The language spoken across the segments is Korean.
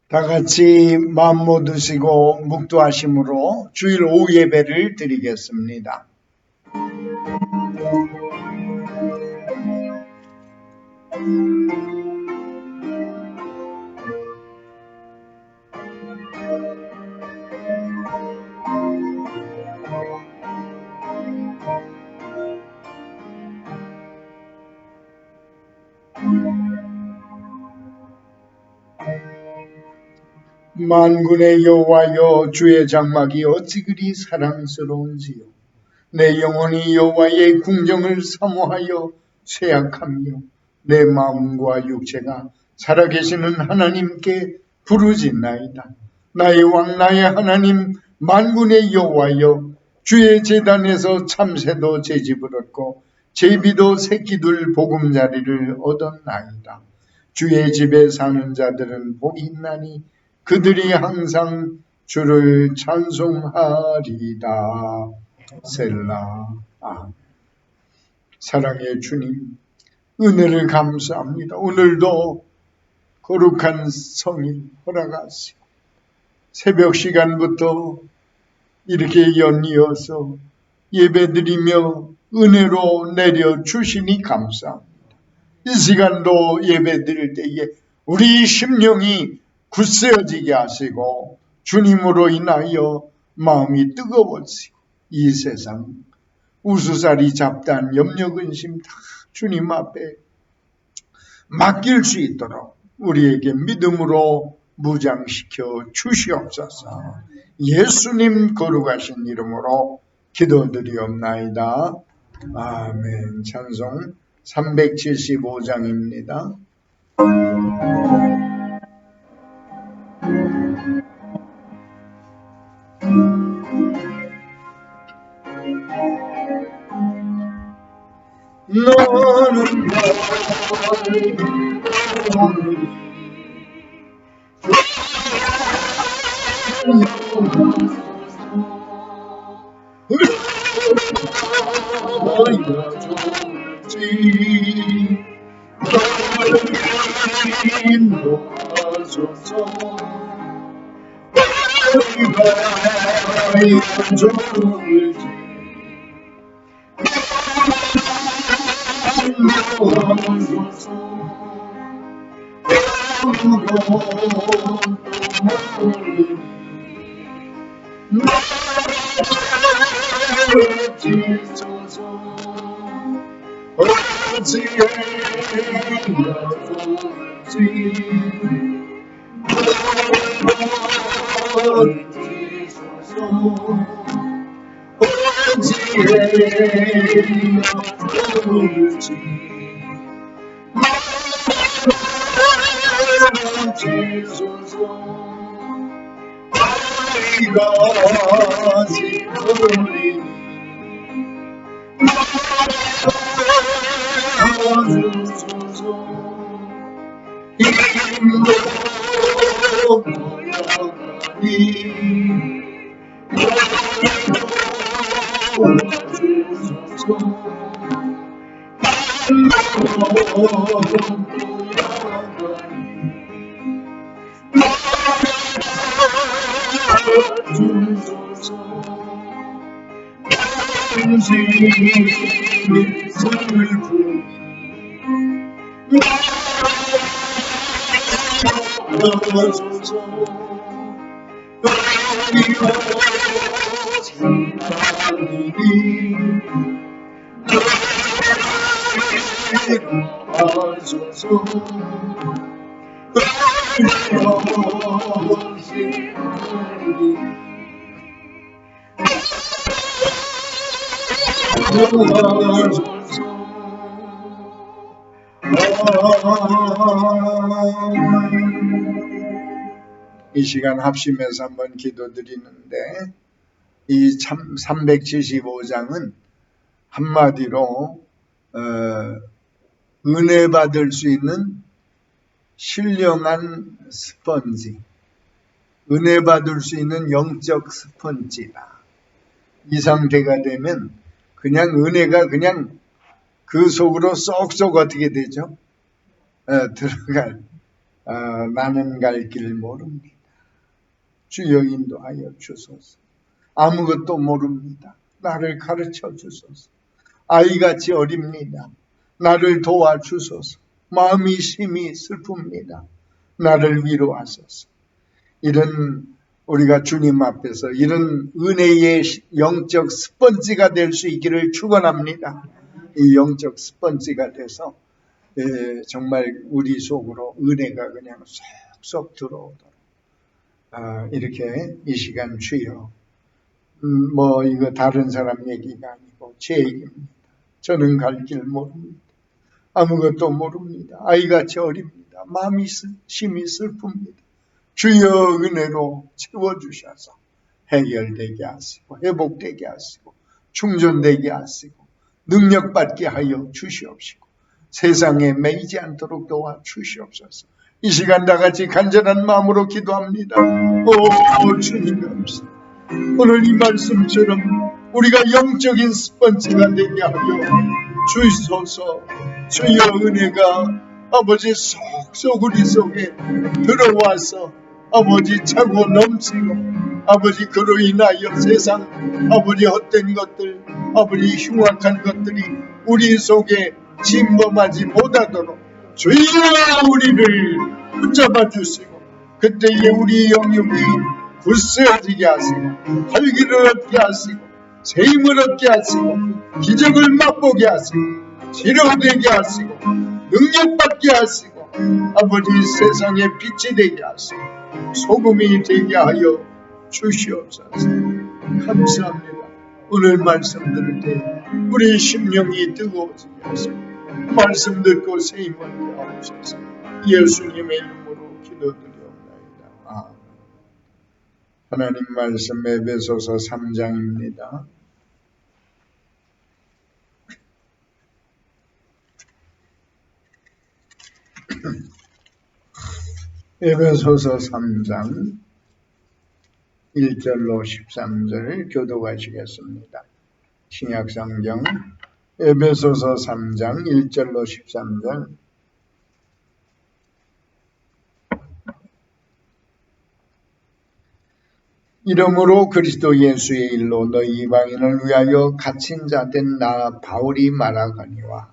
다 같이 마음 모두시고 묵도하심으로 주일 오후 예배를 드리겠습니다. 만군의 여호와여, 주의 장막이 어찌 그리 사랑스러운지요. 내 영혼이 여호와의 궁정을 사모하여 쇠약하며 내 마음과 육체가 살아계시는 하나님께 부르짖나이다. 나의 왕 나의 하나님 만군의 여호와여, 주의 제단에서 참새도 제집을 얻고 제비도 새끼들 보금자리를 얻었나이다. 주의 집에 사는 자들은 복이 있나니 그들이 항상 주를 찬송하리다. 셀라. 사랑의 주님, 은혜를 감사합니다. 오늘도 거룩한 성일 허락하시고 새벽 시간부터 이렇게 연이어서 예배드리며 은혜로 내려주시니 감사합니다. 이 시간도 예배드릴 때에 우리 심령이 굳세어지게 하시고 주님으로 인하여 마음이 뜨거워지고 이 세상 우수사리 잡단 염려 근심 다 주님 앞에 맡길 수 있도록 우리에게 믿음으로 무장시켜 주시옵소서. 예수님 거룩하신 이름으로 기도드리옵나이다. 아멘. 찬송 375장입니다. 너는 너희가 좋을지 인도하소서. 너희가 좋을지 인도하소서. 이 시간 합심해서 한번 기도드리는데, 이 375장은 한마디로 은혜 받을 수 있는 신령한 스펀지, 은혜 받을 수 있는 영적 스펀지다. 이 상태가 되면 그냥 은혜가 그냥 그 속으로 쏙쏙 어떻게 되죠? 들어갈 나는 갈 길 모릅니다. 주여 인도하여 주소서. 아무것도 모릅니다. 나를 가르쳐 주소서. 아이같이 어립니다. 나를 도와주소서. 마음이 심히 슬픕니다. 나를 위로하소서. 이런 우리가 주님 앞에서 이런 은혜의 영적 스펀지가 될 수 있기를 축원합니다. 이 영적 스펀지가 돼서 정말 우리 속으로 은혜가 그냥 쏙쏙 들어오도록 이렇게 이 시간 주여 이거 다른 사람 얘기가 아니고 제 얘기입니다. 저는 갈 길 모릅니다. 아무것도 모릅니다. 아이같이 어립니다. 마음이 심히 슬픕니다. 주여 은혜로 채워주셔서 해결되게 하시고 회복되게 하시고 충전되게 하시고 능력받게 하여 주시옵시고 세상에 매이지 않도록 도와주시옵소서. 이 시간 다같이 간절한 마음으로 기도합니다. 오 주님 감사합니다. 오늘 이 말씀처럼 우리가 영적인 스펀지가 되게 하여 주시소서. 주여 은혜가 아버지 속속 우리 속에 들어와서 아버지 차고 넘치고 아버지 그로 인하여 세상 아버지 헛된 것들 아버지 흉악한 것들이 우리 속에 침범하지 못하도록 주여 우리를 붙잡아 주시고 그때에 우리 영역이 굳세어지게 하시고 활기를 얻게 하시고 세임을 얻게 하시고 기적을 맛보게 하시고 치료되게 하시고 능력받게 하시고 아버지 세상에 빛이 되게 하시고 소금이 되게 하여 주시옵소서. 감사합니다. 오늘 말씀 들을 때 우리 심령이 뜨거워지게 하시고 말씀 듣고 세임하게 하옵소서. 예수님의 이름으로 기도드리옵나이다. 아멘. 하나님 말씀 에베소서 3장입니다. 에베소서 3장 1절로 13절 교독하시겠습니다. 신약성경 에베소서 3장 1절로 13절 이러므로 그리스도 예수의 일로 너희 이방인을 위하여 갇힌 자 된 나 바울이 말하거니와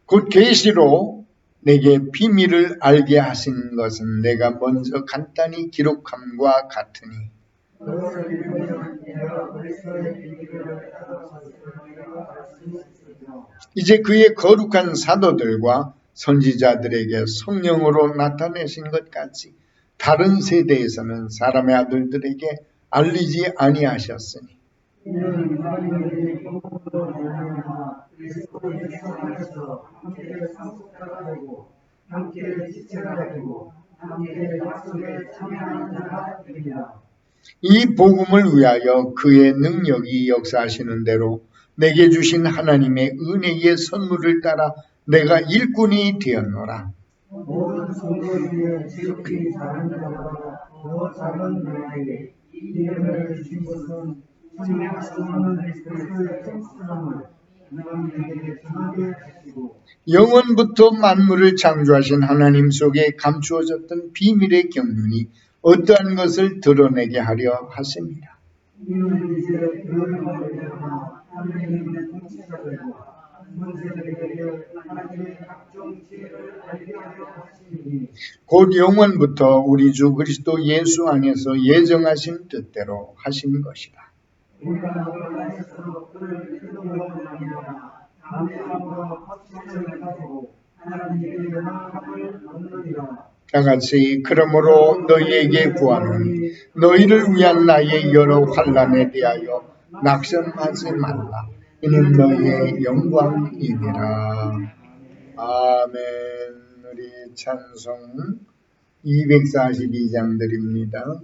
곧 계시로 내게 비밀을 알게 하신 것은 내가 먼저 간단히 기록함과 같으니 이제 그의 거룩한 사도들과 선지자들에게 성령으로 나타내신 것 같이 다른 세대에서는 사람의 아들들에게 알리지 아니하셨으니 이 복음을 위하여 그의 능력이 역사하시는 대로 내게 주신 하나님의 은혜의 선물을 따라 내가 일꾼이 되었노라. 모든 성도 중에 지극히 작은 자보다 더 작은 나에게 이름을 주신 것은 성령을 그리스도의 성품을 너희에게 전하게 하시고 영원부터 만물을 창조하신 하나님 속에 감추어졌던 비밀의 경륜이 어떠한 것을 드러내게 하려 하십니다. 이는 이제 그를 말미암아 하나님의 통치자들과 곧 영원부터 우리 주 그리스도 예수 안에서 예정하신 뜻대로 하신 것이다. 다같이 그러므로 너희에게 구하노니 너희를 위한 나의 여러 환난에 대하여 낙심하지 말라. 이는 너희의 영광이니라. 아멘. 우리 찬송 242장 드립니다.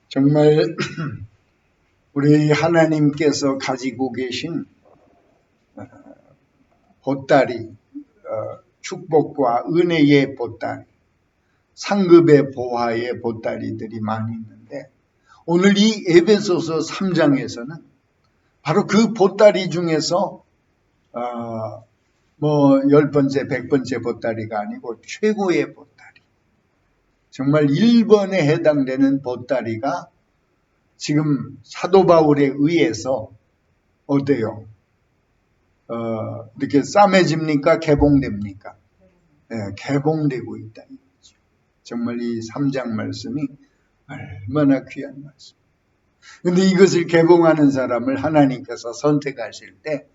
정말 우리 하나님께서 가지고 계신 보따리, 축복과 은혜의 보따리, 상급의 보화의 보따리들이 많이 있는데 오늘 이 에베소서 3장에서는 바로 그 보따리 중에서 10번째, 100번째 보따리가 아니고 최고의 보따리, 정말 1번에 해당되는 보따리가 지금 사도 바울에 의해서 어때요? 이렇게 싸매집니까? 개봉됩니까? 네, 개봉되고 있다. 정말 이 3장 말씀이 얼마나 귀한 말씀. 근데 이것을 개봉하는 사람을 하나님께서 선택하실 때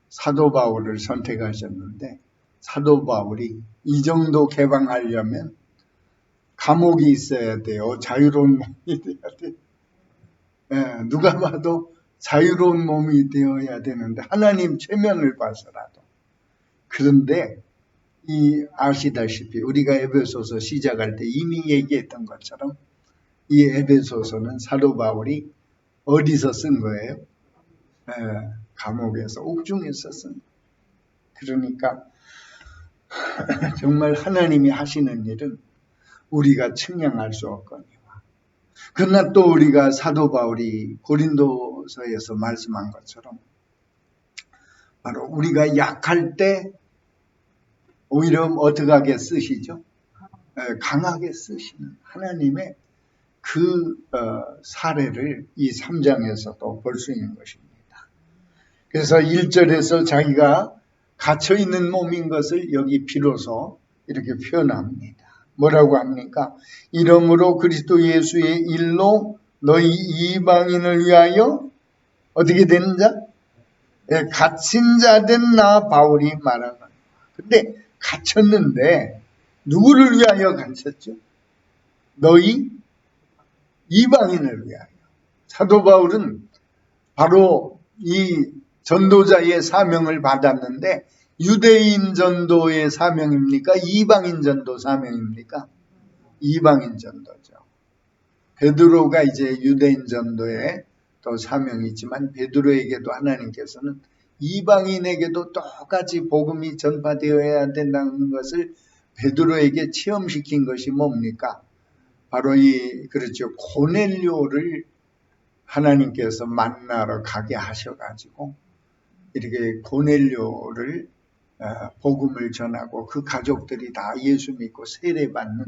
사도 바울을 선택하셨는데 사도 바울이 이 정도 개방하려면 감옥이 있어야 돼요. 자유로운 몸이 돼야 돼요. 네, 누가 봐도 자유로운 몸이 되어야 되는데 하나님 체면을 봐서라도. 그런데 아시다시피 우리가 에베소서 시작할 때 이미 얘기했던 것처럼 이 에베소서는 사도 바울이 어디서 쓴 거예요? 감옥에서, 옥중에서 쓴 거예요. 그러니까 정말 하나님이 하시는 일은 우리가 측량할 수 없거니와. 그러나 또 우리가 사도 바울이 고린도서에서 말씀한 것처럼 바로 우리가 약할 때 오히려 어떻게 하게 쓰시죠? 강하게 쓰시는 하나님의 그 사례를 이 3장에서도 볼 수 있는 것입니다. 그래서 1절에서 자기가 갇혀있는 몸인 것을 여기 비로소 이렇게 표현합니다. 뭐라고 합니까? 이러므로 그리스도 예수의 일로 너희 이방인을 위하여 어떻게 되는 자? 예, 갇힌 자 된 나 바울이 말하는. 근데 갇혔는데 누구를 위하여 갇혔죠? 너희 이방인을 위하여. 사도 바울은 바로 이 전도자의 사명을 받았는데 유대인 전도의 사명입니까? 이방인 전도 사명입니까? 이방인 전도죠. 베드로가 이제 유대인 전도의 또 사명이 있지만 베드로에게도 하나님께서는 이방인에게도 똑같이 복음이 전파되어야 된다는 것을 베드로에게 체험시킨 것이 뭡니까? 바로 그렇죠. 고넬료를 하나님께서 만나러 가게 하셔가지고 이렇게 고넬료를 복음을 전하고 그 가족들이 다 예수 믿고 세례받는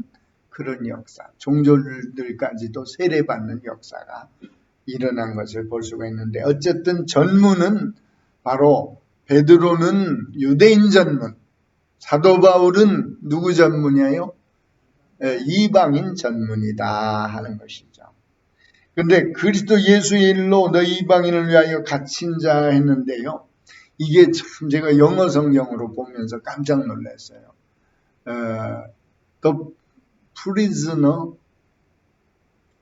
그런 역사, 종졸들까지도 세례받는 역사가 일어난 것을 볼 수가 있는데 어쨌든 전문은 바로 베드로는 유대인 전문, 사도 바울은 누구 전문이에요? 이방인 전문이다 하는 것이죠. 근데 그리스도 예수의 일로 너희 이방인을 위하여 갇힌 자 했는데요. 이게 참 제가 영어 성경으로 보면서 깜짝 놀랐어요. The prisoner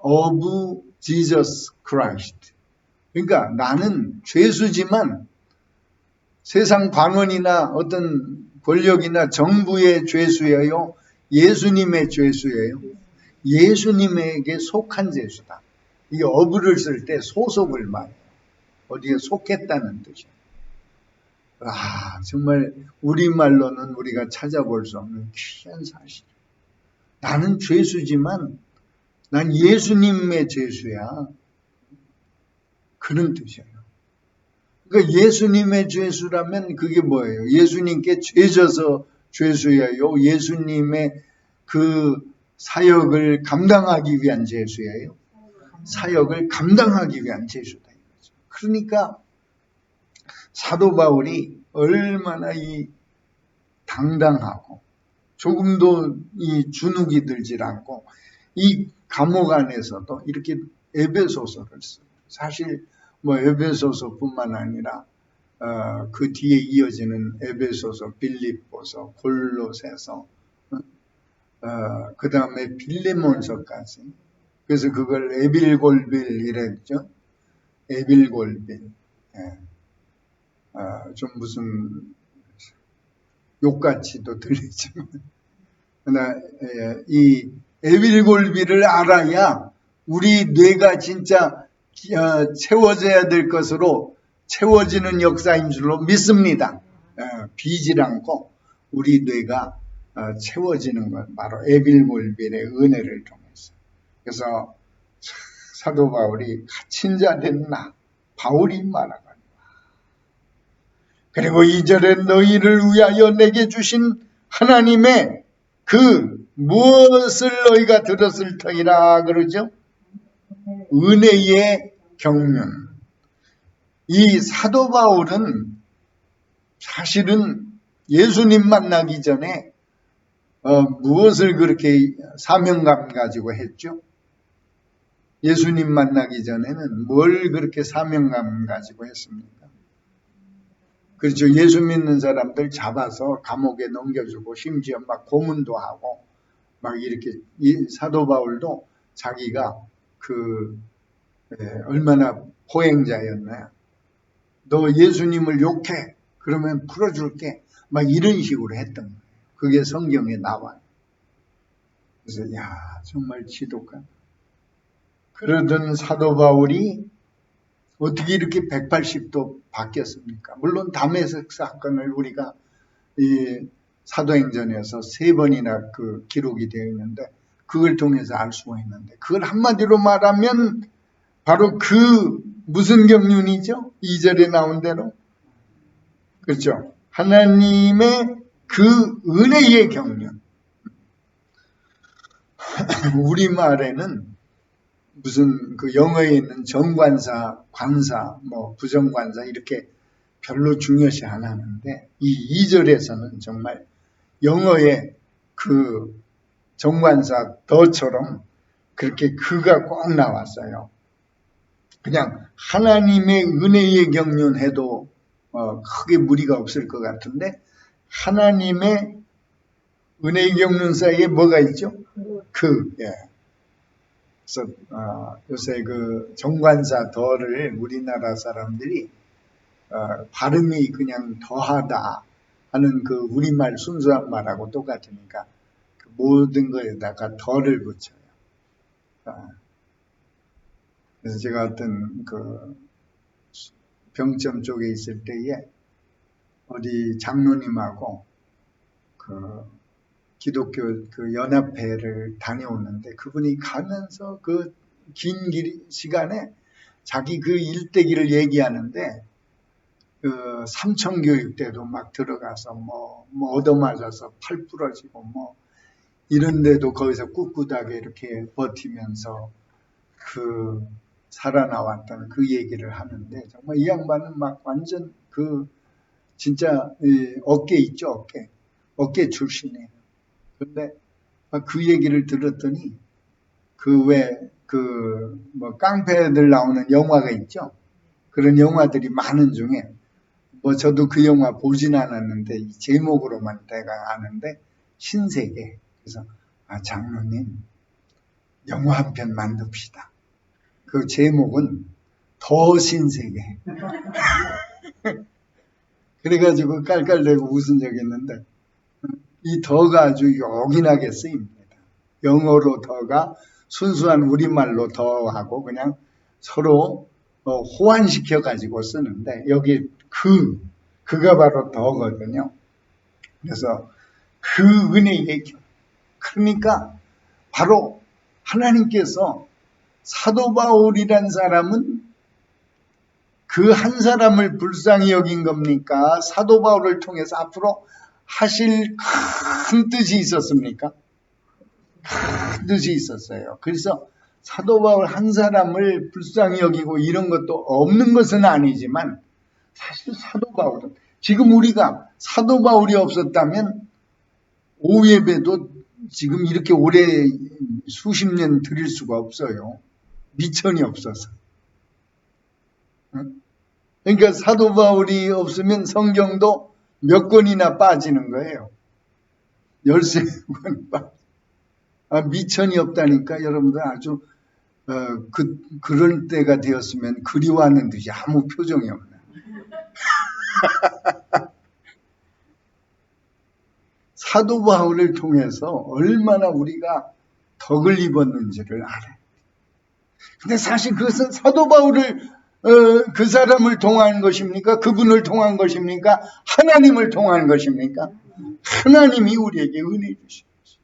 of Jesus Christ. 그러니까 나는 죄수지만 세상 관원이나 어떤 권력이나 정부의 죄수예요. 예수님의 죄수예요. 예수님에게 속한 죄수다. 이 어부를 쓸 때 소속을 말해요. 어디에 속했다는 뜻이에요. 아, 정말 우리말로는 우리가 찾아볼 수 없는 귀한 사실. 나는 죄수지만 난 예수님의 죄수야. 그런 뜻이에요. 그러니까 예수님의 죄수라면 그게 뭐예요? 예수님께 죄져서 죄수예요? 예수님의 그 사역을 감당하기 위한 죄수예요? 사역을 감당하기 위한 죄수다. 그러니까 사도 바울이 얼마나 이 당당하고 조금도 이 주눅이 들질 않고 이 감옥 안에서도 이렇게 에베소서를 써요. 사실 뭐 에베소서뿐만 아니라 그 뒤에 이어지는 에베소서, 빌립보서, 골로새서, 그 다음에 빌레몬서까지. 그래서 그걸 에빌골빌 이랬죠. 에빌골빌. 예. 좀 무슨 욕같이도 들리지만 이 에빌골비를 알아야 우리 뇌가 진짜 채워져야 될 것으로 채워지는 역사인 줄로 믿습니다. 비질 않고 우리 뇌가 채워지는 것 바로 에빌골빌의 은혜를 통해서. 그래서 사도 바울이 갇힌 자 된 나 바울이 말하거니와. 그리고 2절에 너희를 위하여 내게 주신 하나님의 그 무엇을 너희가 들었을 터이라 그러죠? 은혜의 경륜. 이 사도 바울은 사실은 예수님 만나기 전에 무엇을 그렇게 사명감 가지고 했죠? 예수님 만나기 전에는 뭘 그렇게 사명감 가지고 했습니까? 그렇죠. 예수 믿는 사람들 잡아서 감옥에 넘겨주고 심지어 막 고문도 하고 막 이렇게 사도 바울도 자기가 얼마나 포행자였나요? 너 예수님을 욕해. 그러면 풀어줄게. 막 이런 식으로 했던 거예요. 그게 성경에 나와요. 그래서 정말 지독하다. 그러던 사도 바울이 어떻게 이렇게 180도 바뀌었습니까? 물론 다메섹 사건을 우리가 이 사도행전에서 3번이나 그 기록이 되어 있는데 그걸 통해서 알 수가 있는데 그걸 한마디로 말하면 바로 그 무슨 경륜이죠? 2절에 나온 대로. 그렇죠. 하나님의 그 은혜의 경륜. 우리말에는 무슨 그 영어에 있는 정관사, 관사, 뭐 부정관사 이렇게 별로 중요시 안 하는데 이 2절에서는 정말 영어의 그 정관사 더처럼 그렇게 그가 꼭 나왔어요. 그냥 하나님의 은혜의 경륜해도 크게 무리가 없을 것 같은데 하나님의 은혜의 경륜 사이에 뭐가 있죠? 예. 그래서 요새 그 정관사 더를 우리나라 사람들이 발음이 그냥 더하다 하는 그 우리말 순수한 말하고 똑같으니까 그 모든 거에다가 더를 붙여요. 그래서 제가 어떤 그 병점 쪽에 있을 때에 어디 장로님하고 그 기독교 그 연합회를 다녀오는데 그분이 가면서 그 긴 시간에 자기 그 일대기를 얘기하는데 그 삼천교육 때도 막 들어가서 뭐 얻어맞아서 팔 부러지고 뭐 이런데도 거기서 꿋꿋하게 이렇게 버티면서 그 살아나왔던 그 얘기를 하는데 정말 이 양반은 막 완전 그 진짜 어깨 있죠, 어깨 출신이에요. 근데 그 얘기를 들었더니 뭐 깡패들 나오는 영화가 있죠. 그런 영화들이 많은 중에 뭐 저도 그 영화 보진 않았는데 이 제목으로만 내가 아는데 신세계. 그래서 장로님 영화 한 편 만듭시다. 그 제목은 더 신세계. 그래가지고 깔깔대고 웃은 적이 있는데 이 더가 아주 요긴하게 쓰입니다. 영어로 더가 순수한 우리말로 더하고 그냥 서로 호환시켜가지고 쓰는데 여기 그가 바로 더거든요. 그래서 그 은혜의 그러니까 바로 하나님께서 사도 바울이란 사람은 그 한 사람을 불쌍히 여긴 겁니까? 사도 바울을 통해서 앞으로 하실 큰 뜻이 있었습니까? 큰 뜻이 있었어요. 그래서 사도 바울 한 사람을 불쌍히 여기고 이런 것도 없는 것은 아니지만 사실 사도 바울은 지금 우리가 사도 바울이 없었다면 오예배도 지금 이렇게 오래 수십 년 드릴 수가 없어요. 미천이 없어서. 그러니까 사도 바울이 없으면 성경도 몇 권이나 빠지는 거예요. 13권 빠지는. 미천이 없다니까 여러분들 아주 그럴 때가 되었으면 그리워하는 듯이 아무 표정이 없네. 사도 바울을 통해서 얼마나 우리가 덕을 입었는지를 알아요. 근데 사실 그것은 사도 바울을 그 사람을 통한 것입니까? 그분을 통한 것입니까? 하나님을 통한 것입니까? 하나님이 우리에게 은혜 주신 것입니다.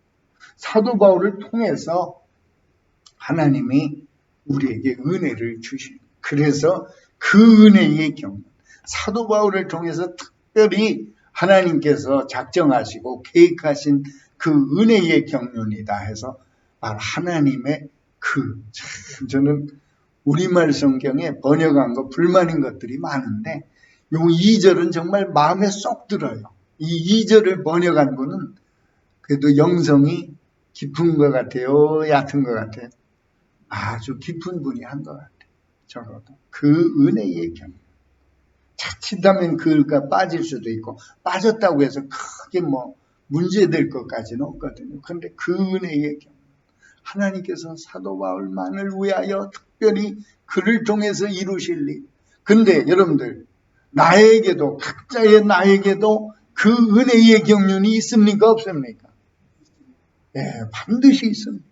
사도 바울을 통해서 하나님이 우리에게 은혜를 주신. 그래서 그 은혜의 경륜, 사도 바울을 통해서 특별히 하나님께서 작정하시고 계획하신 그 은혜의 경륜이다 해서 바로 하나님의 저는 우리말 성경에 번역한 거 불만인 것들이 많은데 요 2절은 정말 마음에 쏙 들어요. 이 2절을 번역한 분은 그래도 영성이 깊은 것 같아요? 얕은 것 같아요? 아주 깊은 분이 한 것 같아요. 적어도 그 은혜의 경륜. 자칫하면 그가 빠질 수도 있고 빠졌다고 해서 크게 뭐 문제될 것까지는 없거든요. 그런데 그 은혜의 경륜. 하나님께서 사도 바울만을 위하여 특별히 그를 통해서 이루실 일. 근데 여러분들 나에게도 각자의 나에게도 그 은혜의 경륜이 있습니까? 없습니까? 예, 반드시 있습니다.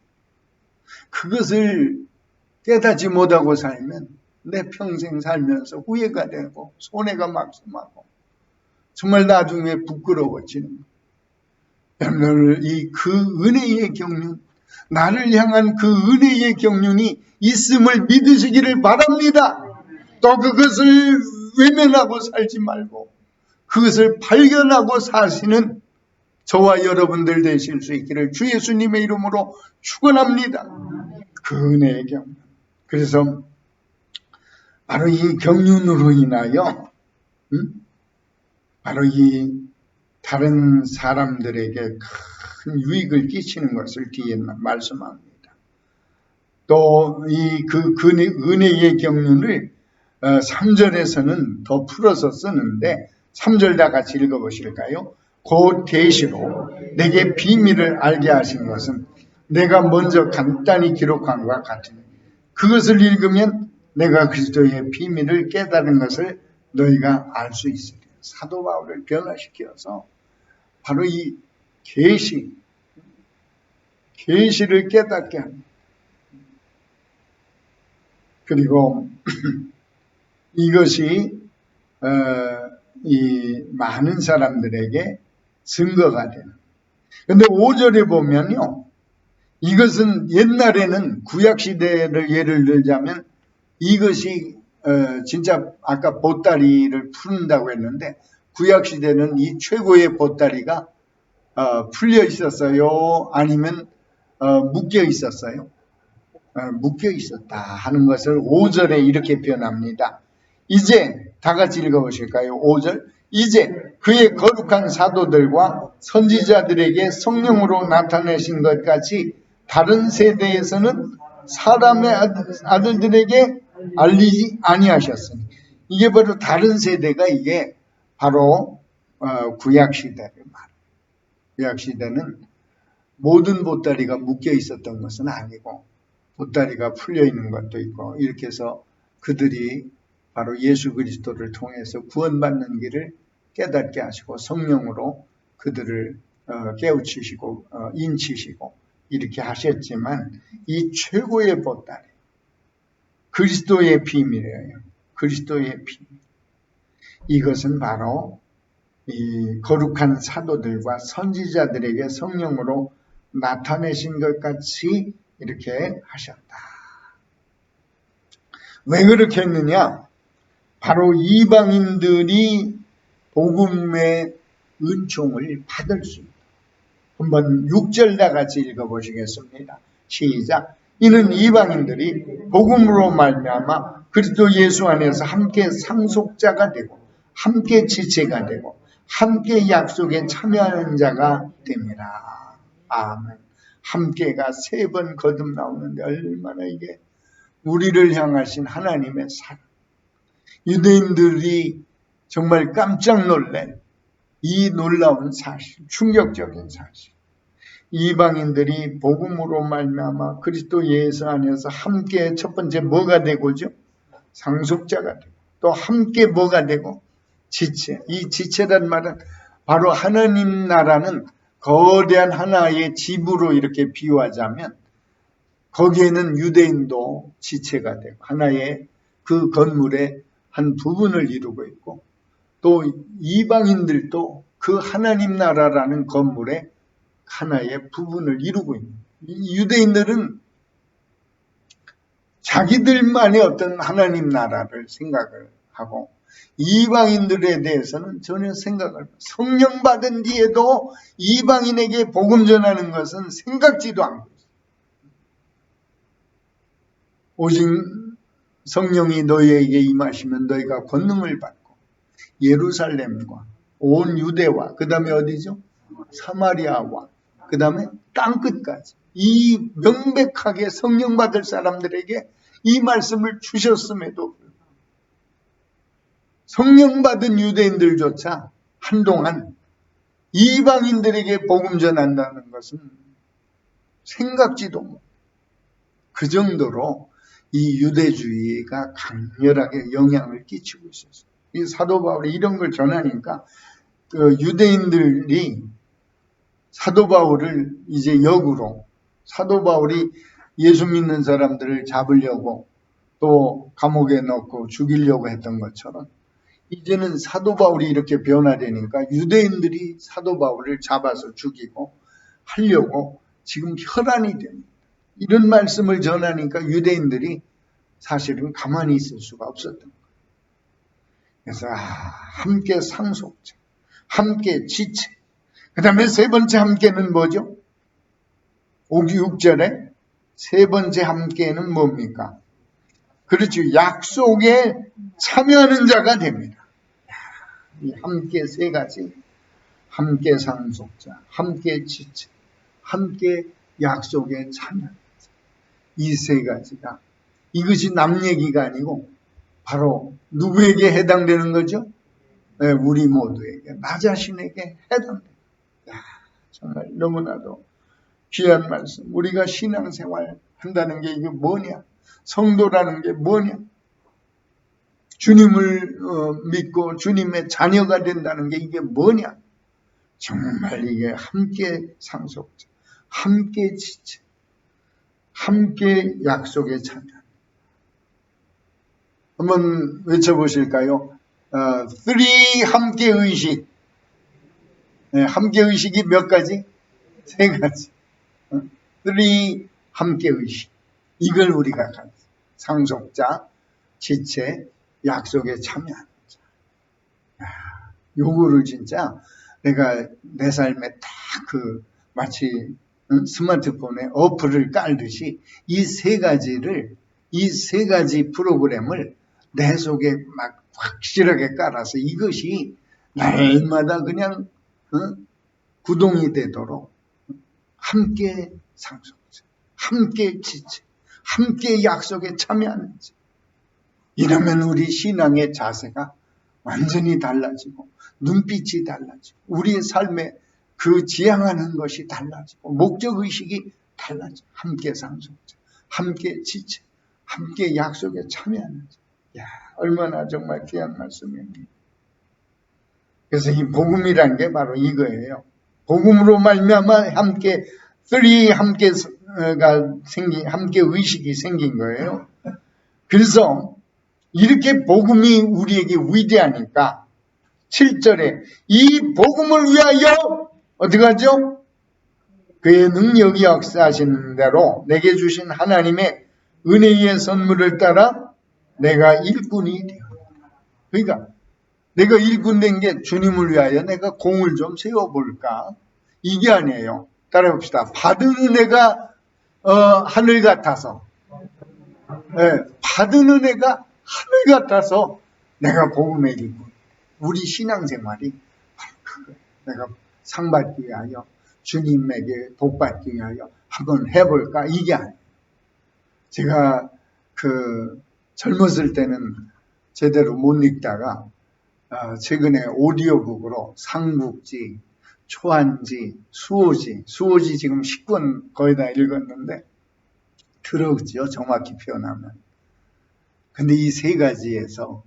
그것을 깨닫지 못하고 살면 내 평생 살면서 후회가 되고 손해가 막심하고 정말 나중에 부끄러워지는 거예요. 여러분 그 은혜의 경륜, 나를 향한 그 은혜의 경륜이 있음을 믿으시기를 바랍니다. 또 그것을 외면하고 살지 말고 그것을 발견하고 사시는 저와 여러분들 되실 수 있기를 주 예수님의 이름으로 축원합니다. 그 은혜의 경륜. 그래서 바로 이 경륜으로 인하여 바로 이 다른 사람들에게 큰 유익을 끼치는 것을 뒤에 말씀합니다. 또 그 은혜의 경륜을 3절에서는 더 풀어서 쓰는데 3절 다 같이 읽어보실까요? 곧 계시로 내게 비밀을 알게 하신 것은 내가 먼저 간단히 기록한 것과 같으니 그것을 읽으면 내가 그리스도의 비밀을 깨달은 것을 너희가 알 수 있으리라. 사도 바울을 변화시켜서 바로 이 계시를 깨닫게 합니다. 그리고 이것이 이 많은 사람들에게 증거가 되는. 근데 5절에 보면요, 이것은 옛날에는 구약시대를 예를 들자면 이것이 진짜 아까 보따리를 푼다고 했는데 구약시대는 이 최고의 보따리가 풀려 있었어요? 아니면 묶여 있었어요? 묶여 있었다 하는 것을 5절에 이렇게 표현합니다. 이제 다 같이 읽어보실까요? 5절. 이제 그의 거룩한 사도들과 선지자들에게 성령으로 나타내신 것 같이 다른 세대에서는 사람의 아들들에게 알리지 아니하셨으니, 이게 바로 다른 세대가 이게 바로 구약시대를 말해요. 구약시대는 모든 보따리가 묶여 있었던 것은 아니고 보따리가 풀려 있는 것도 있고, 이렇게 해서 그들이 바로 예수 그리스도를 통해서 구원받는 길을 깨닫게 하시고 성령으로 그들을 깨우치시고 인치시고 이렇게 하셨지만, 이 최고의 보따리, 그리스도의 비밀이에요. 그리스도의 비밀. 이것은 바로 이 거룩한 사도들과 선지자들에게 성령으로 나타내신 것 같이 이렇게 하셨다. 왜 그렇게 했느냐? 바로 이방인들이 복음의 은총을 받을 수 있다. 한번 6절 다 같이 읽어보시겠습니다. 시작. 이는 이방인들이 복음으로 말미암아 그리스도 예수 안에서 함께 상속자가 되고 함께 지체가 되고 함께 약속에 참여하는 자가 됩니다. 아멘. 함께가 3번 거듭 나오는데 얼마나 이게 우리를 향하신 하나님의 사랑. 유대인들이 정말 깜짝 놀란 이 놀라운 사실, 충격적인 사실. 이방인들이 복음으로 말미암아 그리스도 예수 안에서 함께 첫 번째 뭐가 되고죠? 상속자가 되고, 또 함께 뭐가 되고? 지체. 이 지체란 말은 바로 하나님 나라는 거대한 하나의 집으로 이렇게 비유하자면 거기에는 유대인도 지체가 되고 하나의 그 건물의 한 부분을 이루고 있고, 또 이방인들도 그 하나님 나라라는 건물의 하나의 부분을 이루고 있는. 유대인들은 자기들만의 어떤 하나님 나라를 생각을 하고, 이방인들에 대해서는 전혀 생각을, 성령 받은 뒤에도 이방인에게 복음 전하는 것은 생각지도 않고 있어요. 오직 성령이 너희에게 임하시면 너희가 권능을 받고 예루살렘과 온 유대와 그 다음에 어디죠? 사마리아와 그 다음에 땅끝까지 이 명백하게 성령 받을 사람들에게 이 말씀을 주셨음에도 성령 받은 유대인들조차 한동안 이방인들에게 복음 전한다는 것은 생각지도 못. 그 정도로 이 유대주의가 강렬하게 영향을 끼치고 있었어요. 이 사도 바울이 이런 걸 전하니까 그 유대인들이 사도 바울을 이제 역으로, 사도 바울이 예수 믿는 사람들을 잡으려고 또 감옥에 넣고 죽이려고 했던 것처럼 이제는 사도 바울이 이렇게 변화되니까 유대인들이 사도 바울을 잡아서 죽이고 하려고 지금 혈안이 됩니다. 이런 말씀을 전하니까 유대인들이 사실은 가만히 있을 수가 없었던 거예요. 그래서 함께 상속자, 함께 지체, 그 다음에 3번째 함께는 뭐죠? 6절에 3번째 함께는 뭡니까? 그렇죠. 약속에 참여하는 자가 됩니다. 이 함께 3가지, 함께 상속자, 함께 지체, 함께 약속에 참여하는 자. 이 세 가지가, 이것이 남 얘기가 아니고 바로 누구에게 해당되는 거죠? 네, 우리 모두에게, 나 자신에게 해당돼요. 정말 너무나도 귀한 말씀. 우리가 신앙생활 한다는 게 이게 뭐냐? 성도라는 게 뭐냐? 주님을 믿고 주님의 자녀가 된다는 게 이게 뭐냐? 정말 이게 함께 상속자, 함께 지체, 함께 약속에 참여. 한번 외쳐보실까요? three 함께 의식. 네, 함께 의식이 몇 가지? 세 가지. three 함께 의식. 이걸 우리가 가져. 상속자, 지체, 약속에 참여하는 자. 요거를 진짜 내가 내 삶에 딱 마치 스마트폰에 어플을 깔듯이 이 세 가지 프로그램을 내 속에 막 확실하게 깔아서 이것이 날마다 그냥 구동이 되도록 함께 상속자, 함께 지체, 함께 약속에 참여하는 자. 이러면 우리 신앙의 자세가 완전히 달라지고 눈빛이 달라지고 우리의 삶에 그 지향하는 것이 달라지고 목적의식이 달라지고 함께 상속자, 함께 지체, 함께 약속에 참여하는 자. 야, 얼마나 정말 귀한 말씀입니다. 그래서 이 복음이라는 게 바로 이거예요. 복음으로 말미암아 함께 함께 의식이 생긴 거예요. 그래서 이렇게 복음이 우리에게 위대하니까 7절에 이 복음을 위하여 어떻게 하죠? 그의 능력이 역사하시는 대로 내게 주신 하나님의 은혜의 선물을 따라 내가 일꾼이 되어. 그러니까 내가 일꾼 된 게 주님을 위하여 내가 공을 좀 세워볼까? 이게 아니에요. 따라해봅시다. 받은 은혜가 하늘 같아서, 받은 은혜가 하늘 같아서 내가 복음의 일꾼. 우리 신앙생활이 바로 그거예요. 내가 상 받기 위하여, 주님에게 복 받기 위하여 한번 해볼까? 이게 아니에요. 제가 젊었을 때는 제대로 못 읽다가 최근에 오디오북으로 삼국지, 초한지, 수호지 지금 10권 거의 다 읽었는데 들었죠, 정확히 표현하면. 근데 이 세 가지에서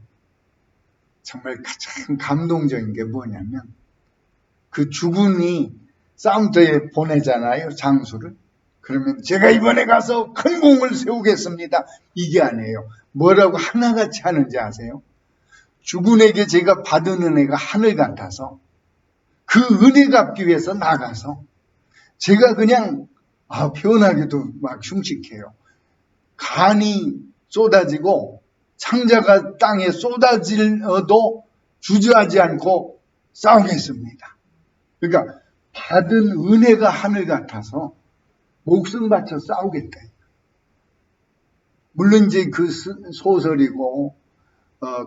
정말 가장 감동적인 게 뭐냐면 그 주군이 싸움터에 보내잖아요, 장수를. 그러면 제가 이번에 가서 큰 공을 세우겠습니다. 이게 아니에요. 뭐라고 하나같이 하는지 아세요? 주군에게 제가 받은 은혜가 하늘 같아서 그 은혜 갚기 위해서 나가서 제가 그냥 표현하기도 막 흉측해요. 간이 쏟아지고 창자가 땅에 쏟아질어도 주저하지 않고 싸우겠습니다. 그러니까 받은 은혜가 하늘 같아서 목숨 바쳐 싸우겠다. 물론 이제 그 소설이고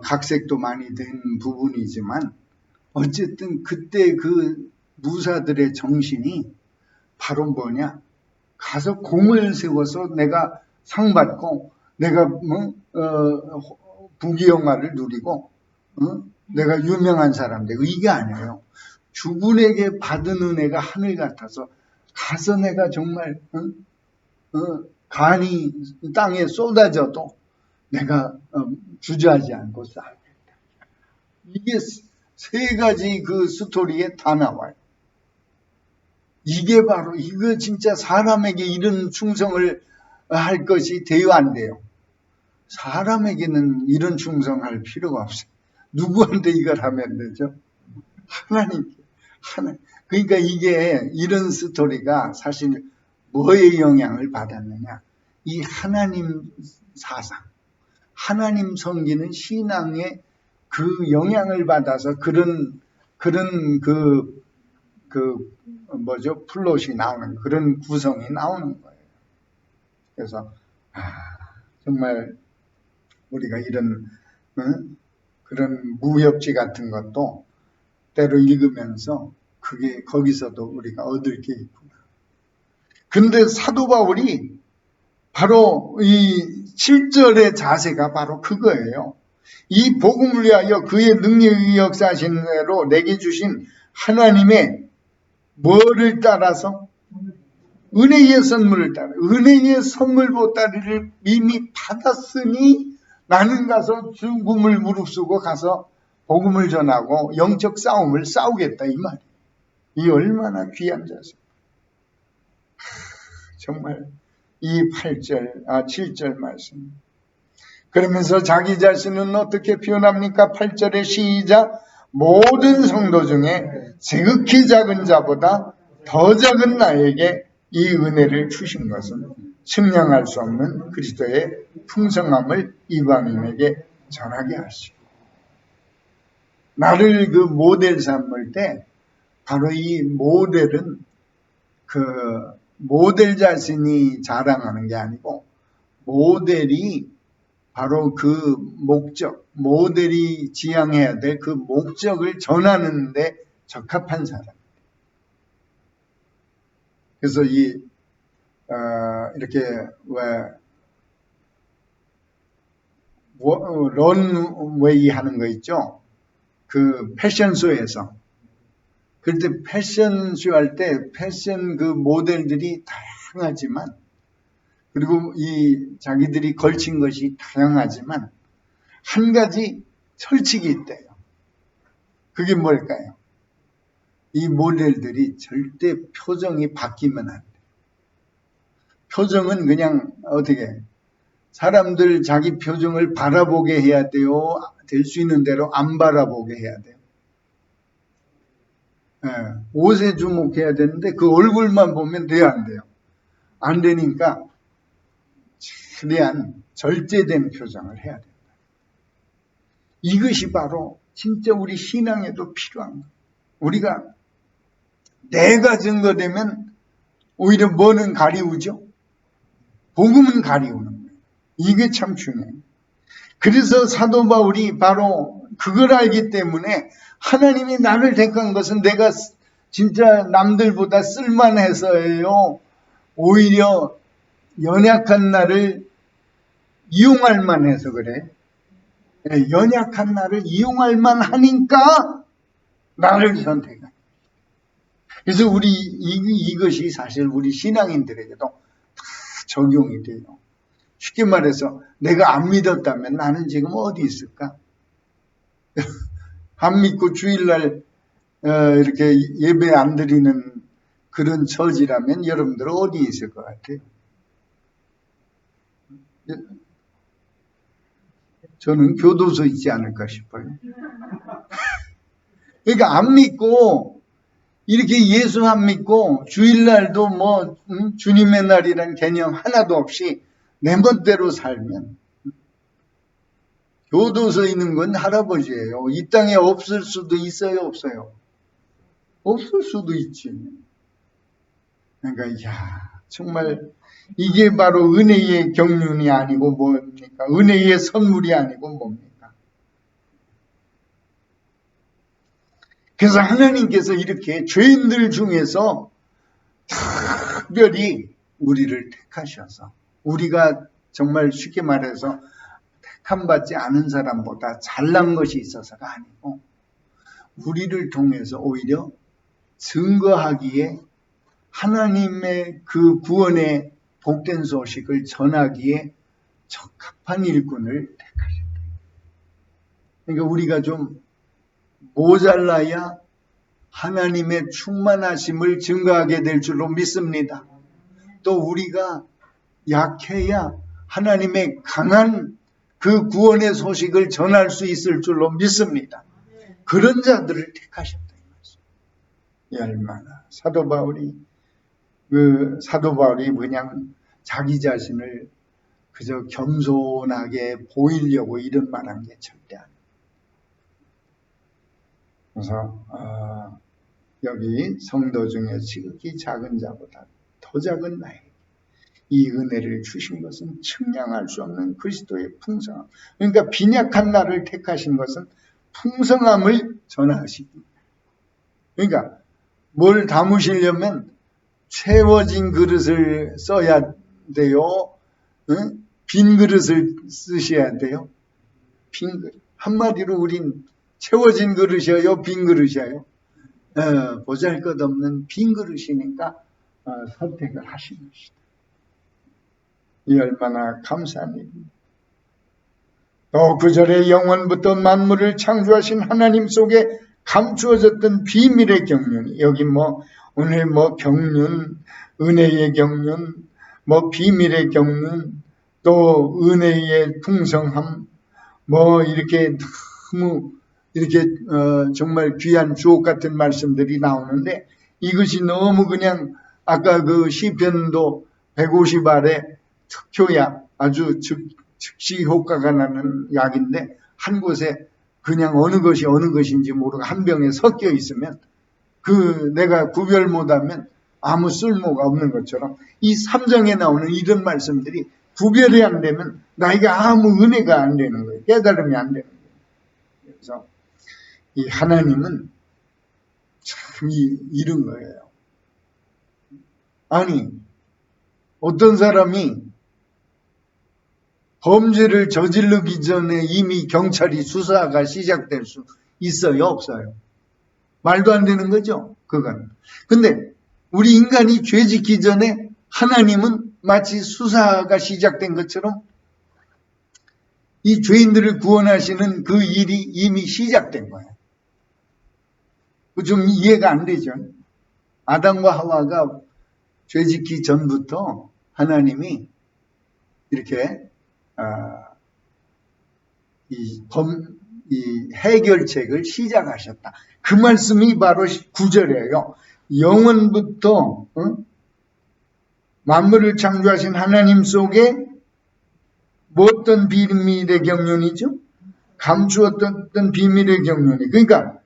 각색도 많이 된 부분이지만 어쨌든 그때 그 무사들의 정신이 바로 뭐냐? 가서 공을 세워서 내가 상 받고 내가 부귀영화를 누리고 내가 유명한 사람 되고 이게 아니에요. 주군에게 받은 은혜가 하늘 같아서 가서 내가 정말 간이 땅에 쏟아져도 내가 주저하지 않고 싸우겠다. 이게 세 가지 그 스토리에 다 나와요. 이게 바로 이거 진짜 사람에게 이런 충성을 할 것이 돼요, 안 돼요? 사람에게는 이런 충성할 필요가 없어요. 누구한테 이걸 하면 되죠? 하나님께. 그러니까 이게 이런 스토리가 사실 뭐의 영향을 받았느냐? 이 하나님 사상, 하나님 섬기는 신앙의 그 영향을 받아서 그런 플롯이 나오는 그런 구성이 나오는 거예요. 그래서 정말 우리가 이런 그런 무협지 같은 것도 때로 읽으면서 그게 거기서도 우리가 얻을 게 있구나. 근데 사도 바울이 바로 이 7절의 자세가 바로 그거예요. 이 복음을 위하여 그의 능력이 역사하신 대로 내게 주신 하나님의 뭐를 따라서? 은혜의 선물을 따라. 은혜의 선물 보따리를 이미 받았으니 나는 가서 죽음을 무릅쓰고 가서 복음을 전하고 영적 싸움을 싸우겠다 이 말이에요. 이 얼마나 귀한 자세. 정말 이 7절 말씀. 그러면서 자기 자신은 어떻게 표현합니까? 8절의 시작. 모든 성도 중에 지극히 작은 자보다 더 작은 나에게 이 은혜를 주신 것은 측량할 수 없는 그리스도의 풍성함을 이방인에게 전하게 하시고, 나를 그 모델 삼을 때 바로 이 모델은 그 모델 자신이 자랑하는 게 아니고 모델이 바로 그 목적, 모델이 지향해야 될 그 목적을 전하는 데 적합한 사람. 그래서 이렇게 런웨이 하는 거 있죠? 그 패션쇼에서. 그때 패션쇼 할 때 패션 그 모델들이 다양하지만, 그리고 이 자기들이 걸친 것이 다양하지만 한 가지 철칙이 있대요. 그게 뭘까요? 이 모델들이 절대 표정이 바뀌면 안 돼요. 표정은 그냥 어떻게 사람들 자기 표정을 바라보게 해야 돼요? 될 수 있는 대로 안 바라보게 해야 돼요? 네, 옷에 주목해야 되는데 그 얼굴만 보면 돼요, 안 돼요? 안 되니까 최대한 절제된 표정을 해야 된다. 이것이 바로 진짜 우리 신앙에도 필요한 거예요. 우리가 내가 증거되면 오히려 뭐는 가리우죠? 복음은 가리우는 거예요. 이게 참 중요해요. 그래서 사도 바울이 바로 그걸 알기 때문에 하나님이 나를 택한 것은 내가 진짜 남들보다 쓸만해서예요. 오히려 연약한 나를 이용할 만해서 그래. 연약한 나를 이용할 만하니까 나를 선택한. 그래서 이것이 사실 우리 신앙인들에게도 다 적용이 돼요. 쉽게 말해서 내가 안 믿었다면 나는 지금 어디 있을까? 안 믿고 주일날 이렇게 예배 안 드리는 그런 처지라면 여러분들은 어디 있을 것 같아요? 저는 교도소 있지 않을까 싶어요. 그러니까 안 믿고 이렇게 예수 안 믿고 주일날도 뭐 주님의 날이란 개념 하나도 없이 내 멋대로 살면 교도소에 있는 건 할아버지예요. 이 땅에 없을 수도 있어요, 없어요? 없을 수도 있지. 그러니까 정말 이게 바로 은혜의 경륜이 아니고 뭡니까? 은혜의 선물이 아니고 뭡니까? 그래서 하나님께서 이렇게 죄인들 중에서 특별히 우리를 택하셔서, 우리가 정말 쉽게 말해서 택함받지 않은 사람보다 잘난 것이 있어서가 아니고 우리를 통해서 오히려 증거하기에, 하나님의 그 구원의 복된 소식을 전하기에 적합한 일꾼을 택하셨다. 그러니까 우리가 좀 모자라야 하나님의 충만하심을 증거하게 될 줄로 믿습니다. 또 우리가 약해야 하나님의 강한 그 구원의 소식을 전할 수 있을 줄로 믿습니다. 그런 자들을 택하셨다. 이 얼마나 사도 바울이 그냥 자기 자신을 그저 겸손하게 보이려고 이런 말한 게 절대 아니에요. 그래서 여기 성도 중에 지극히 작은 자보다 더 작은 나에게 이 은혜를 주신 것은 측량할 수 없는 그리스도의 풍성함. 그러니까 빈약한 나를 택하신 것은 풍성함을 전하시기. 그러니까 뭘 담으시려면 채워진 그릇을 써야 돼요? 응? 빈 그릇을 쓰셔야 돼요? 빈 그릇. 한마디로 우린 채워진 그릇이에요? 빈 그릇이에요? 보잘것없는 빈 그릇이니까 선택을 하신 것이다. 이 얼마나 감사한 일입니다. 또 구절에 영원부터 만물을 창조하신 하나님 속에 감추어졌던 비밀의 경륜이, 여기 오늘 경륜, 은혜의 경륜, 비밀의 경륜, 또 은혜의 풍성함, 이렇게 너무 이렇게 정말 귀한 주옥 같은 말씀들이 나오는데, 이것이 너무 그냥 아까 그 시편도 150알의 특효약, 아주 즉시 효과가 나는 약인데, 한 곳에 그냥 어느 것이 어느 것인지 모르고 한 병에 섞여 있으면 내가 구별 못하면 아무 쓸모가 없는 것처럼, 이 3장에 나오는 이런 말씀들이 구별이 안 되면 나에게 아무 은혜가 안 되는 거예요. 깨달음이 안 되는 거예요. 그래서 이 하나님은 참 이런 거예요. 아니, 어떤 사람이 범죄를 저지르기 전에 이미 경찰이 수사가 시작될 수 있어요? 없어요? 말도 안 되는 거죠, 그건. 근데 우리 인간이 죄 짓기 전에 하나님은 마치 수사가 시작된 것처럼 이 죄인들을 구원하시는 그 일이 이미 시작된 거예요. 좀 이해가 안 되죠? 아담과 하와가 죄 짓기 전부터 하나님이 이렇게 이 해결책을 시작하셨다. 그 말씀이 바로 9절이에요. 영원부터 만물을 창조하신 하나님 속에 어떤 비밀의 경륜이죠? 감추었던 비밀의 경륜이. 그러니까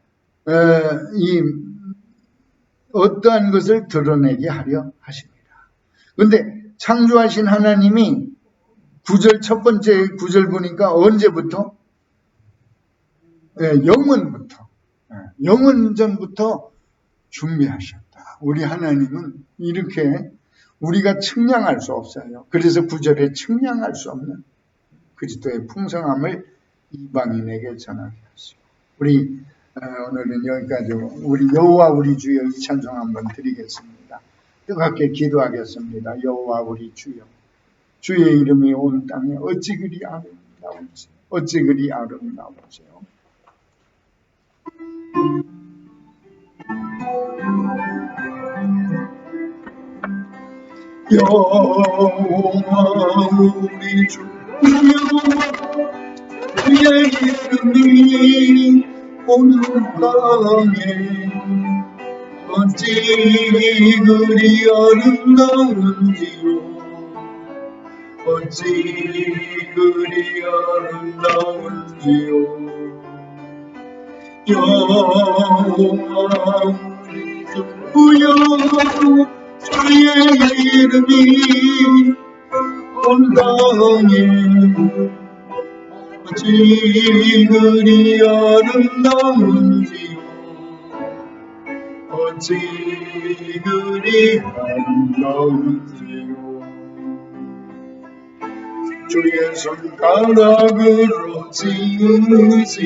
어떠한 것을 드러내게 하려 하십니다. 그런데 창조하신 하나님이 9절 첫 번째 9절 보니까 언제부터? 영원부터. 영원 전부터 준비하셨다. 우리 하나님은 이렇게 우리가 측량할 수 없어요. 그래서 9절에 측량할 수 없는 그리스도의 풍성함을 이방인에게 전하게 하시고. 우리 오늘은 여기까지 우리 여호와 우리 주여 이 찬송 한번 드리겠습니다. 뜨겁게 기도하겠습니다. 여호와 우리 주여, 주의 이름이 온 땅에 어찌 그리 아름다운지, 어찌 그리 아름다운지요. 여호와 우리 주여, 주의 이름이 온 땅에 어찌 그리 아름다운지요, 어찌 그리 아름다운지요. 여호와 우리 주여, 주의 이름이 온 땅에 어찌 그리 아름다운지요, 어찌 그리 아름다운지요. 주의 손가락으로 지으신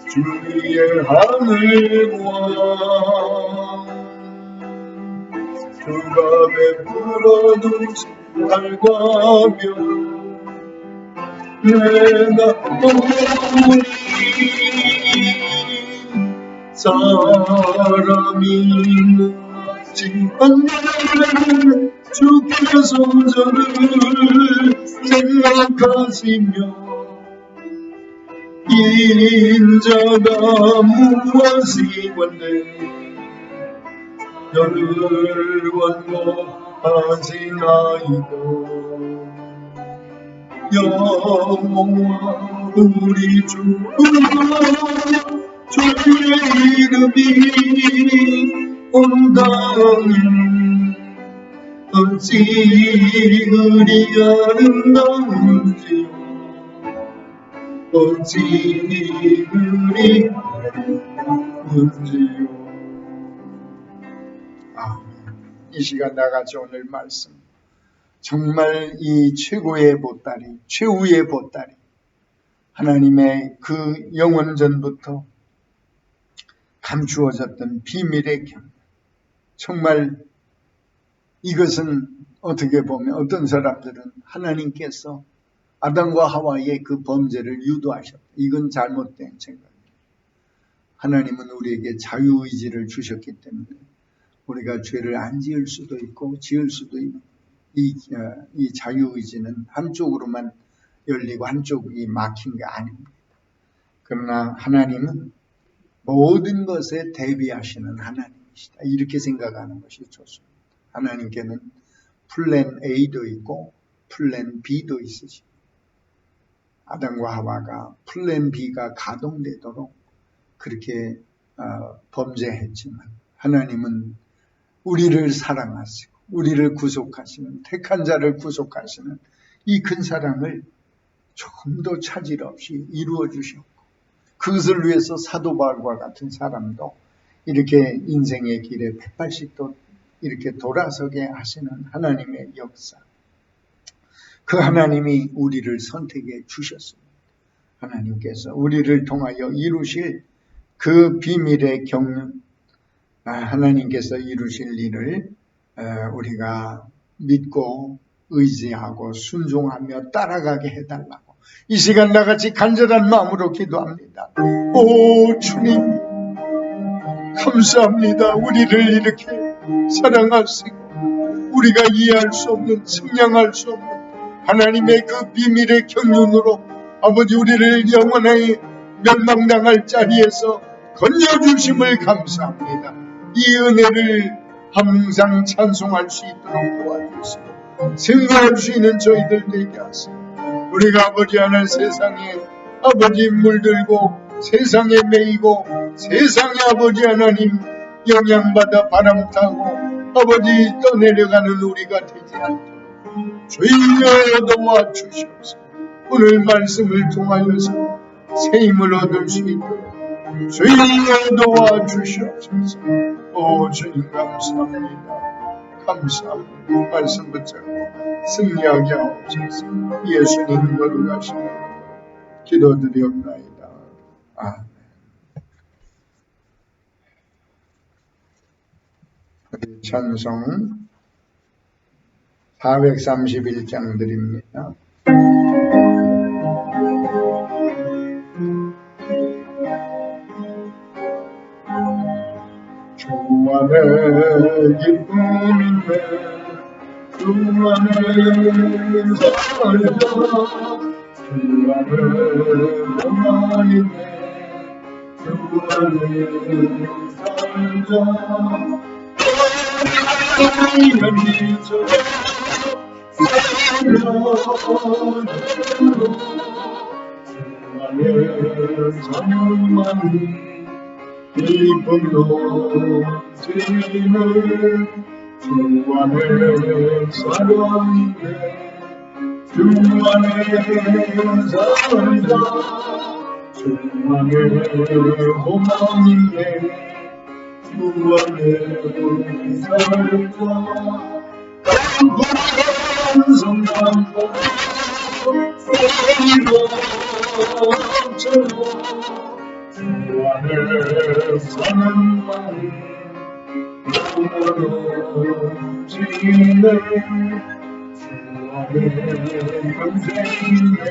주의 하늘과 주가 베풀어 두신 달과 별, 내가 보니 사람이 무엇이 한데 주께서 저를 생각하시며 인자가 무엇이 원래 너를 원고하시나이까. 여호와 우리 주여, 주의 이름이 온 땅에 어찌 그리 아름다운지요, 어찌 그리 아름다운지요. 이 시간 나같이 오늘 말씀 정말 이 최고의 보따리, 최후의 보따리, 하나님의 그 영원전부터 감추어졌던 비밀의 경, 정말 이것은 어떻게 보면 어떤 사람들은 하나님께서 아담과 하와의 그 범죄를 유도하셨다. 이건 잘못된 생각이에요. 하나님은 우리에게 자유의지를 주셨기 때문에 우리가 죄를 안 지을 수도 있고 지을 수도 있고 이 자유의지는 한쪽으로만 열리고 한쪽이 막힌 게 아닙니다. 그러나 하나님은 모든 것에 대비하시는 하나님이시다. 이렇게 생각하는 것이 좋습니다. 하나님께는 플랜 A도 있고 플랜 B도 있으십니다. 아담과 하와가 플랜 B가 가동되도록 그렇게 범죄했지만 하나님은 우리를 사랑하시고 우리를 구속하시는, 택한 자를 구속하시는 이 큰 사랑을 조금도 차질 없이 이루어 주셨고, 그것을 위해서 사도 바울과 같은 사람도 이렇게 인생의 길에 180도 이렇게 돌아서게 하시는 하나님의 역사, 그 하나님이 우리를 선택해 주셨습니다. 하나님께서 우리를 통하여 이루실 그 비밀의 경륜, 하나님께서 이루실 일을 우리가 믿고 의지하고 순종하며 따라가게 해달라고 이 시간 나같이 간절한 마음으로 기도합니다. 오 주님, 감사합니다. 우리를 이렇게 사랑하시고 우리가 이해할 수 없는, 측량할 수 없는 하나님의 그 비밀의 경륜으로 아버지 우리를 영원히 멸망당할 자리에서 건져주심을 감사합니다. 이 은혜를 항상 찬송할 수 있도록 도와주시고 생각할 수 있는 저희들 되게 하시고, 우리가 아버지 하는 세상에 아버지 물들고 세상에 매이고 세상에 아버지 하나님 영향받아 바람 타고 아버지 떠내려가는 우리가 되지 않도록 주여 도와주시옵소서. 오늘 말씀을 통하여서 새 힘을 얻을 수 있도록 주여 도와주시옵소서. 오 주님 감사합니다. 감사합니다. 말씀 붙잡고 승리하게 하옵소서. 예수님 거룩하시며 기도드리옵나이다. 아멘. 찬송 431장 드립니다. 주 안에 기쁨인데 주 안에 살자, 주 안에 평안인데 주 안에 살자. 연기처럼 살려주로 주 안에 사랑만이 기쁨도 지는 주 안에 사랑인데 주 안에 살자, 주 안에 소망인데 주 안에 살자. 깜깜한 성당도 세이로처럼 주 안에 사는 마음 너무너무 지네. 주 안에 평생이네.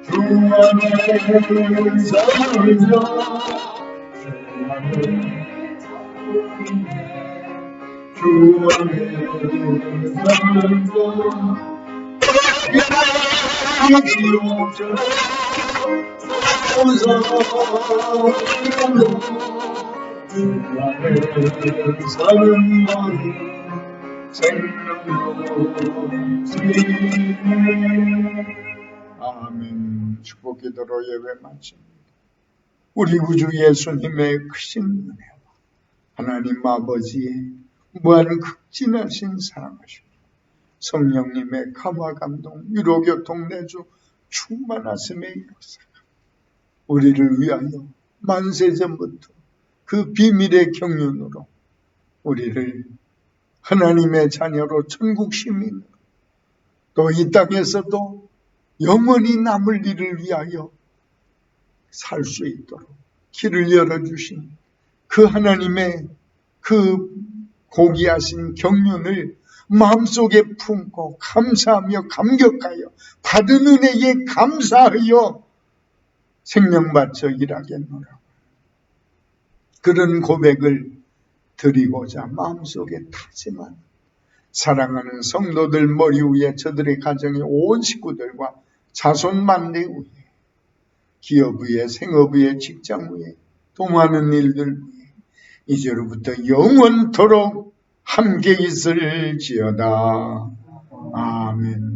주 안에 살자, 주 안에 주 안에 살자. 지옥처럼 주 안에 사는 마음 생명도 지네. 아멘. 축복 기도로 예배 마칩니다. 우리 구주 예수님의 크신 은혜와 하나님 아버지의 무한 극진하신 사랑하시고 성령님의 감화 감동 위로 교통 내주 충만하심의 역사가 우리를 위하여 만세전부터 그 비밀의 경륜으로 우리를 하나님의 자녀로 천국 시민, 또 이 땅에서도 영원히 남을 일을 위하여 살 수 있도록 길을 열어주신 그 하나님의 그 고귀하신 경륜을 마음속에 품고 감사하며 감격하여 받은 은혜에 감사하여 생명 바쳐 일하겠노라. 그런 고백을 드리고자 마음속에 다짐한 사랑하는 성도들 머리 위에 저들의 가정의 온 식구들과 자손 만대 위에 기업 위에 생업 위에 직장 위에 도모하는 일들 위에 이제로부터 영원토록 함께 있을지어다. 아멘.